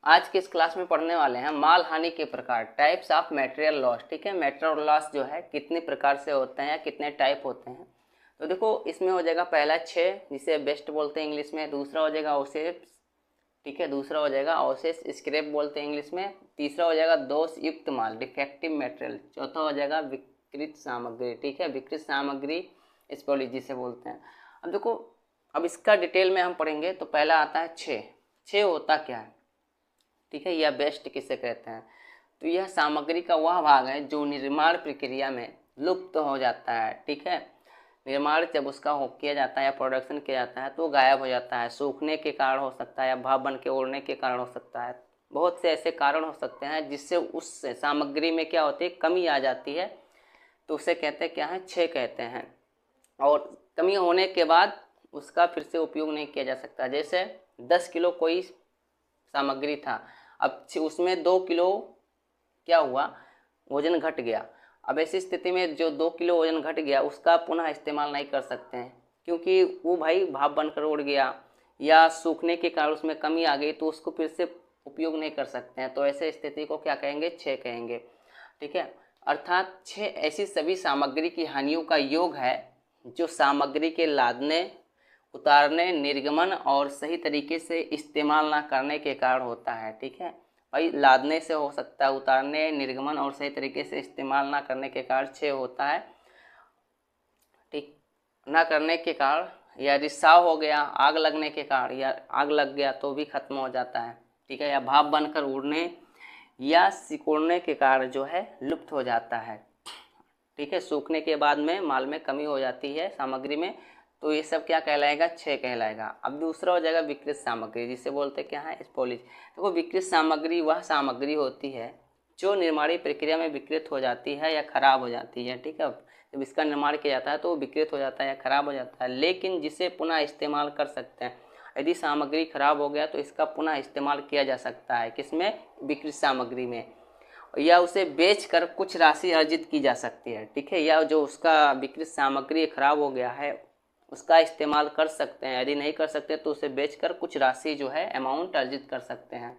आज के इस क्लास में पढ़ने वाले हैं माल हानि के प्रकार, टाइप्स ऑफ मटेरियल लॉस। ठीक है, मटेरियल लॉस जो है कितने प्रकार से होते हैं या कितने टाइप होते हैं। तो देखो इसमें हो जाएगा पहला 6, जिसे बेस्ट बोलते हैं इंग्लिश में। दूसरा हो जाएगा अवशेष, ठीक है, दूसरा हो जाएगा अवशेष, स्क्रैप बोलते हैं इंग्लिश में। तीसरा हो जाएगा दोष युक्त माल, डिफेक्टिव मटेरियल। चौथा हो जाएगा विकृत सामग्री, ठीक है, विकृत सामग्री स्पॉइलेज जिसे बोलते हैं। अब देखो, अब इसका डिटेल में हम पढ़ेंगे। तो पहला आता है 6 होता क्या है, ठीक है, यह बेस्ट किसे कहते हैं। तो यह सामग्री का वह भाग है जो निर्माण प्रक्रिया में लुप्त हो जाता है, ठीक है। निर्माण जब उसका हो किया जाता है या प्रोडक्शन किया जाता है तो गायब हो जाता है, सूखने के कारण हो सकता है या भाप बन के उड़ने के कारण हो सकता है। बहुत से ऐसे कारण हो सकते हैं जिससे उस सामग्री में क्या होती है, कमी आ जाती है। तो उसे कहते हैं क्या है, 6 कहते हैं। और कमी होने के बाद उसका फिर से उपयोग नहीं किया जा सकता। जैसे 10 किलो कोई सामग्री था, अब उसमें 2 किलो क्या हुआ, वजन घट गया। अब ऐसी स्थिति में जो 2 किलो वजन घट गया उसका पुनः इस्तेमाल नहीं कर सकते हैं, क्योंकि वो भाई भाप बनकर उड़ गया या सूखने के कारण उसमें कमी आ गई, तो उसको फिर से उपयोग नहीं कर सकते हैं। तो ऐसे स्थिति को क्या कहेंगे, 6 कहेंगे, ठीक है। अर्थात 6 ऐसी सभी सामग्री की हानियों का योग है जो सामग्री के लादने, उतारने, निर्गमन और सही तरीके से इस्तेमाल ना करने के कारण होता है, ठीक है भाई। लादने से हो सकता है, उतारने, निर्गमन और सही तरीके से इस्तेमाल ना करने के कारण 6 होता है, ठीक, ना करने के कारण, या रिसाव हो गया, आग लगने के कारण, या आग लग गया तो भी खत्म हो जाता है, ठीक है, या भाप बनकर उड़ने या सिकुड़ने के कारण जो है लुप्त हो जाता है, ठीक है। सूखने के बाद में माल में कमी हो जाती है सामग्री में, तो ये सब क्या कहलाएगा, 6 कहलाएगा। अब दूसरा हो जाएगा विकृत सामग्री, जिसे बोलते क्या है, स्पॉइलेज। देखो विकृत सामग्री वह सामग्री होती है जो निर्माणी प्रक्रिया में विकृत हो जाती है या खराब हो जाती है, ठीक है। जब इसका निर्माण किया जाता है तो विकृत हो जाता है या खराब हो जाता है, लेकिन जिसे पुनः इस्तेमाल कर सकते हैं। यदि सामग्री खराब हो गया तो इसका पुनः इस्तेमाल किया जा सकता है, किसमें, विकृत सामग्री में, या उसे बेचकर कुछ राशि अर्जित की जा सकती है, ठीक है। या जो उसका विकृत सामग्री खराब हो गया है उसका इस्तेमाल कर सकते हैं, यदि नहीं कर सकते तो उसे बेचकर कुछ राशि जो है अमाउंट अर्जित कर सकते हैं।